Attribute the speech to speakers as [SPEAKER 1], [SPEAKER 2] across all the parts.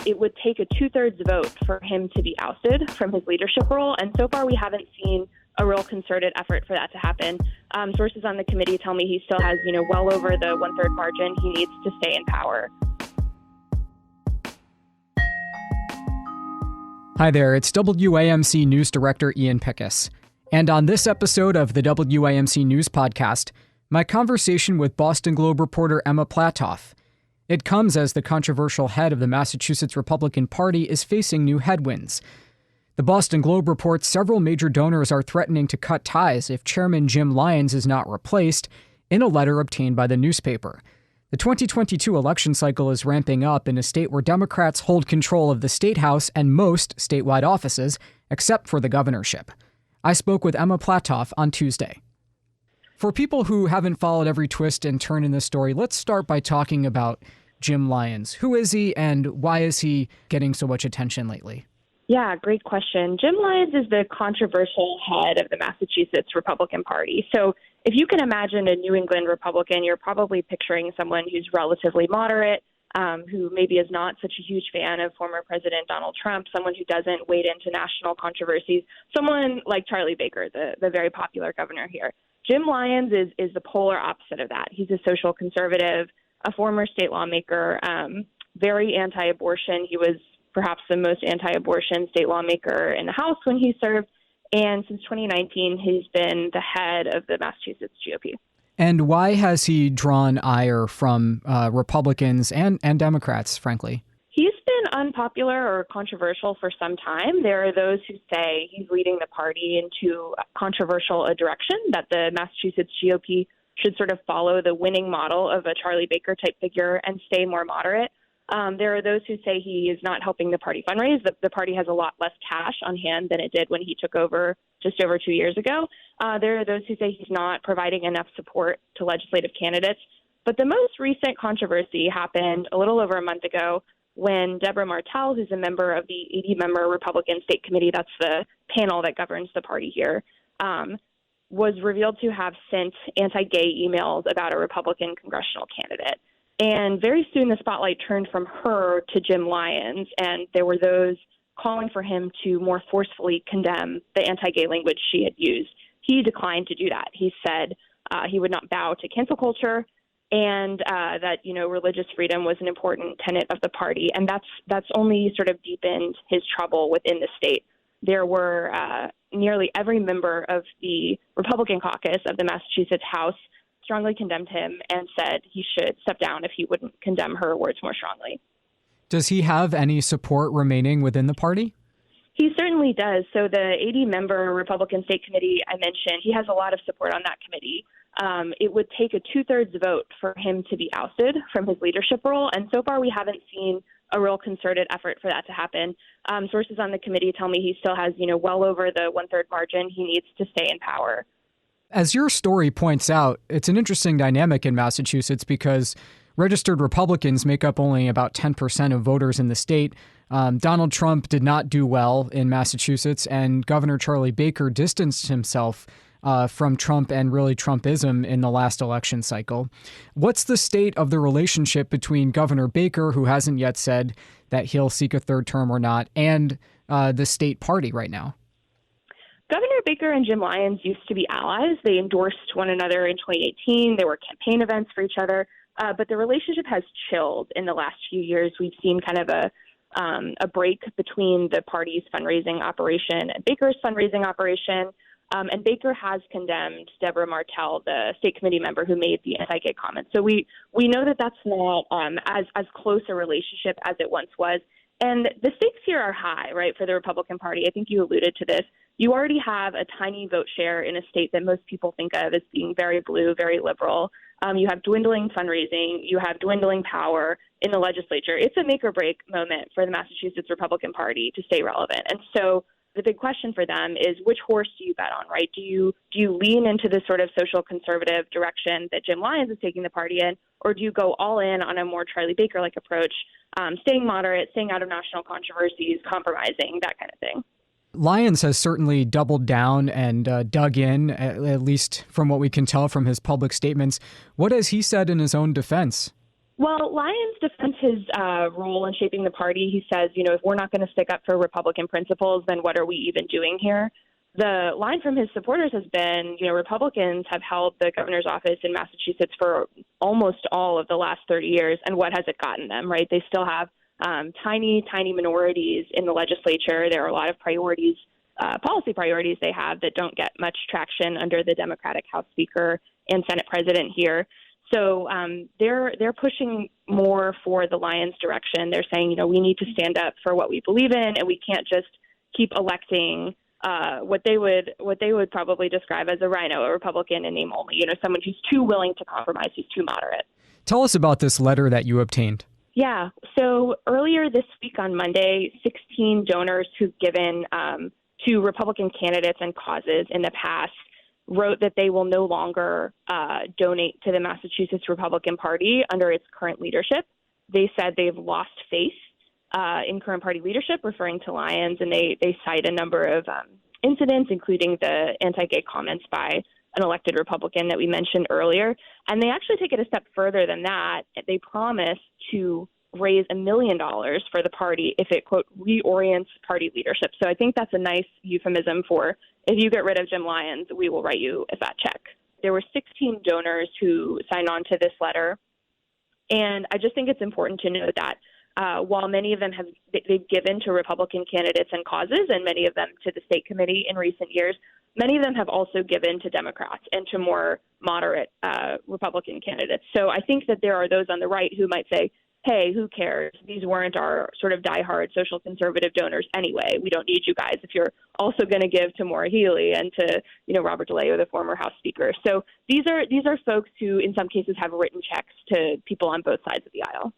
[SPEAKER 1] it would take a 2/3 vote for him to be ousted from his leadership role. And so far, we haven't seen a real concerted effort for that to happen. Sources on the committee tell me he still has, well over the 1/3 margin he needs to stay in power.
[SPEAKER 2] Hi there, it's WAMC News Director Ian Pickus. And on this episode of the WAMC News Podcast, my conversation with Boston Globe reporter Emma Platoff. It comes as the controversial head of the Massachusetts Republican Party is facing new headwinds. The Boston Globe reports several major donors are threatening to cut ties if Chairman Jim Lyons is not replaced, in a letter obtained by the newspaper. The 2022 election cycle is ramping up in a state where Democrats hold control of the statehouse and most statewide offices, except for the governorship. I spoke with Emma Platoff on Tuesday. For people who haven't followed every twist and turn in this story, let's start by talking about Jim Lyons. Who is he and why is he getting so much attention lately?
[SPEAKER 1] Yeah, great question. Jim Lyons is the controversial head of the Massachusetts Republican Party. So if you can imagine a New England Republican, you're probably picturing someone who's relatively moderate, who maybe is not such a huge fan of former President Donald Trump, someone who doesn't wade into national controversies, someone like Charlie Baker, the very popular governor here. Jim Lyons is the polar opposite of that. He's a social conservative, a former state lawmaker, very anti-abortion. He was perhaps the most anti-abortion state lawmaker in the House when he served. And since 2019, he's been the head of the Massachusetts GOP.
[SPEAKER 2] And why has he drawn ire from Republicans and Democrats, frankly?
[SPEAKER 1] He's been unpopular or controversial for some time. There are those who say he's leading the party into controversial a direction, that the Massachusetts GOP should sort of follow the winning model of a Charlie Baker type figure and stay more moderate. There are those who say he is not helping the party fundraise. The party has a lot less cash on hand than it did when he took over just over 2 years ago. There are those who say he's not providing enough support to legislative candidates. But the most recent controversy happened a little over a month ago when Deborah Martell, who's a member of the 80-member Republican State Committee, that's the panel that governs the party here, was revealed to have sent anti-gay emails about a Republican congressional candidate. And very soon the spotlight turned from her to Jim Lyons, and there were those calling for him to more forcefully condemn the anti-gay language she had used. He declined to do that. He said he would not bow to cancel culture and that, religious freedom was an important tenet of the party. And that's only sort of deepened his trouble within the state. There were nearly every member of the Republican caucus of the Massachusetts House strongly condemned him and said he should step down if he wouldn't condemn her words more strongly.
[SPEAKER 2] Does he have any support remaining within the party?
[SPEAKER 1] He certainly does. So the 80-member Republican State Committee I mentioned, he has a lot of support on that committee. It would take a 2/3 vote for him to be ousted from his leadership role. And so far, we haven't seen a real concerted effort for that to happen. Sources on the committee tell me he still has, well over the 1/3 margin he needs to stay in power.
[SPEAKER 2] As your story points out, it's an interesting dynamic in Massachusetts because registered Republicans make up only about 10% of voters in the state. Donald Trump did not do well in Massachusetts, and Governor Charlie Baker distanced himself from Trump and really Trumpism in the last election cycle. What's the state of the relationship between Governor Baker, who hasn't yet said that he'll seek a third term or not, and the state party right now?
[SPEAKER 1] Governor Baker and Jim Lyons used to be allies. They endorsed one another in 2018. There were campaign events for each other. But the relationship has chilled in the last few years. We've seen kind of a break between the party's fundraising operation and Baker's fundraising operation. And Baker has condemned Deborah Martell, the state committee member who made the anti-gay comments. So we know that that's not as close a relationship as it once was. And the stakes here are high, right, for the Republican Party. I think you alluded to this. You already have a tiny vote share in a state that most people think of as being very blue, very liberal. You have dwindling fundraising. You have dwindling power in the legislature. It's a make or break moment for the Massachusetts Republican Party to stay relevant. And so the big question for them is, which horse do you bet on, right? Do you lean into this sort of social conservative direction that Jim Lyons is taking the party in, or do you go all in on a more Charlie Baker-like approach, staying moderate, staying out of national controversies, compromising, that kind of thing?
[SPEAKER 2] Lyons has certainly doubled down and dug in, at least from what we can tell from his public statements. What has he said in his own defense?
[SPEAKER 1] Well, Lyons defends his role in shaping the party. He says, if we're not going to stick up for Republican principles, then what are we even doing here? The line from his supporters has been, Republicans have held the governor's office in Massachusetts for almost all of the last 30 years, and what has it gotten them, right? They still have tiny minorities in the legislature. There are a lot of priorities, policy priorities they have that don't get much traction under the Democratic House Speaker and Senate President here. So they're pushing more for the Lyons direction. They're saying, we need to stand up for what we believe in, and we can't just keep electing what they would probably describe as a rhino, a Republican in name only, someone who's too willing to compromise, who's too moderate.
[SPEAKER 2] Tell us about this letter that you obtained.
[SPEAKER 1] Yeah. So earlier this week on Monday, 16 donors who've given to Republican candidates and causes in the past wrote that they will no longer donate to the Massachusetts Republican Party under its current leadership. They said they've lost faith in current party leadership, referring to Lyons, and they cite a number of incidents, including the anti-gay comments by an elected Republican that we mentioned earlier. And they actually take it a step further than that. They promise to raise $1 million for the party if it, quote, reorients party leadership. So I think that's a nice euphemism for, if you get rid of Jim Lyons, we will write you a fat check. There were 16 donors who signed on to this letter. And I just think it's important to note that while many of them they've given to Republican candidates and causes, and many of them to the state committee in recent years, many of them have also given to Democrats and to more moderate Republican candidates. So I think that there are those on the right who might say, hey, who cares? These weren't our sort of diehard social conservative donors anyway. We don't need you guys if you're also going to give to Maura Healey and to, Robert DeLeo, the former House Speaker. So these are folks who in some cases have written checks to people on both sides of the aisle.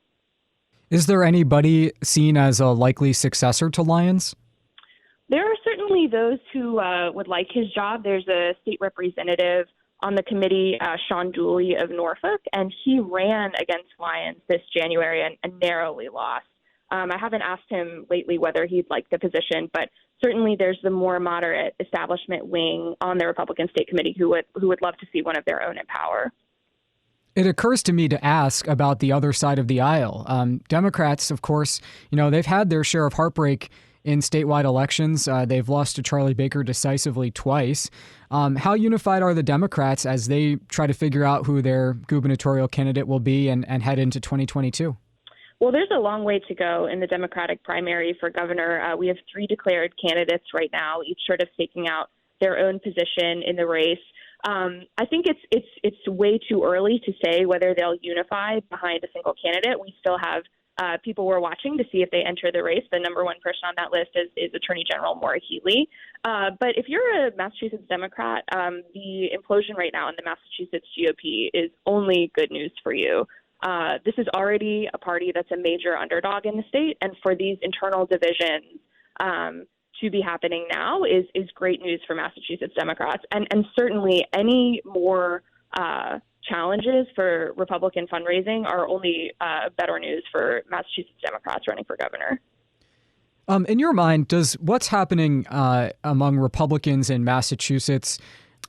[SPEAKER 2] Is there anybody seen as a likely successor to Lyons?
[SPEAKER 1] There are certainly those who would like his job. There's a state representative on the committee, Sean Dooley of Norfolk, and he ran against Lyons this January and narrowly lost. I haven't asked him lately whether he'd like the position, but certainly there's the more moderate establishment wing on the Republican State Committee who would love to see one of their own in power.
[SPEAKER 2] It occurs to me to ask about the other side of the aisle. Democrats, of course, they've had their share of heartbreak in statewide elections. They've lost to Charlie Baker decisively twice. How unified are the Democrats as they try to figure out who their gubernatorial candidate will be and head into 2022?
[SPEAKER 1] Well, there's a long way to go in the Democratic primary for governor. We have 3 declared candidates right now, each sort of staking out their own position in the race. I think it's way too early to say whether they'll unify behind a single candidate. We still have people we're watching to see if they enter the race. The number one person on that list is Attorney General Maura Healey. But if you're a Massachusetts Democrat, the implosion right now in the Massachusetts GOP is only good news for you. This is already a party that's a major underdog in the state, and for these internal divisions to be happening now is great news for Massachusetts Democrats. And certainly any more challenges for Republican fundraising are only better news for Massachusetts Democrats running for governor.
[SPEAKER 2] In your mind, does what's happening among Republicans in Massachusetts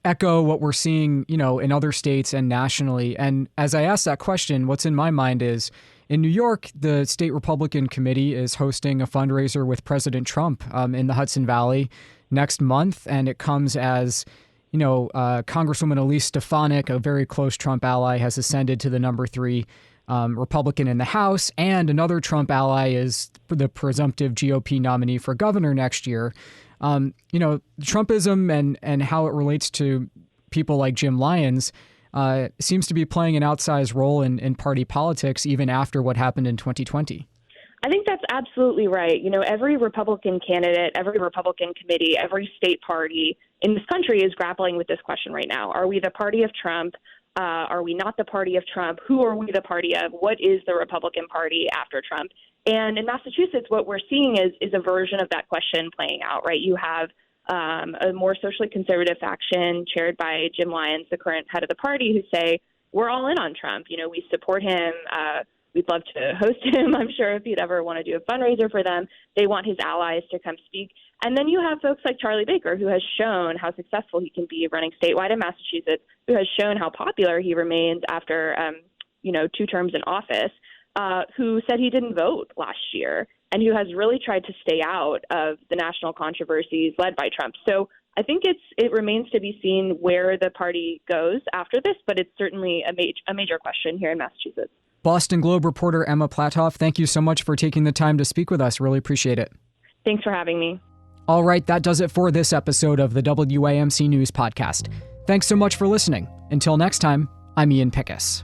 [SPEAKER 2] echo what we're seeing, in other states and nationally? And as I ask that question, what's in my mind is, in New York, the state Republican committee is hosting a fundraiser with President Trump in the Hudson Valley next month. And it comes as, Congresswoman Elise Stefanik, a very close Trump ally, has ascended to the number 3 Republican in the House. And another Trump ally is the presumptive GOP nominee for governor next year. Trumpism and how it relates to people like Jim Lyons seems to be playing an outsized role in party politics even after what happened in 2020.
[SPEAKER 1] I think that's absolutely right. Every Republican candidate, every Republican committee, every state party in this country is grappling with this question right now. Are we the party of Trump? Are we not the party of Trump? Who are we the party of? What is the Republican Party after Trump? And in Massachusetts, what we're seeing is a version of that question playing out, right? You have a more socially conservative faction chaired by Jim Lyons, the current head of the party, who say, we're all in on Trump. We support him. We'd love to host him, I'm sure, if he'd ever want to do a fundraiser for them. They want his allies to come speak. And then you have folks like Charlie Baker, who has shown how successful he can be running statewide in Massachusetts, who has shown how popular he remains after 2 terms in office. who said he didn't vote last year and who has really tried to stay out of the national controversies led by Trump. So I think it remains to be seen where the party goes after this, but it's certainly a major question here in Massachusetts.
[SPEAKER 2] Boston Globe reporter Emma Platoff, thank you so much for taking the time to speak with us. Really appreciate it.
[SPEAKER 1] Thanks for having me.
[SPEAKER 2] All right, that does it for this episode of the WAMC News Podcast. Thanks so much for listening. Until next time, I'm Ian Pickus.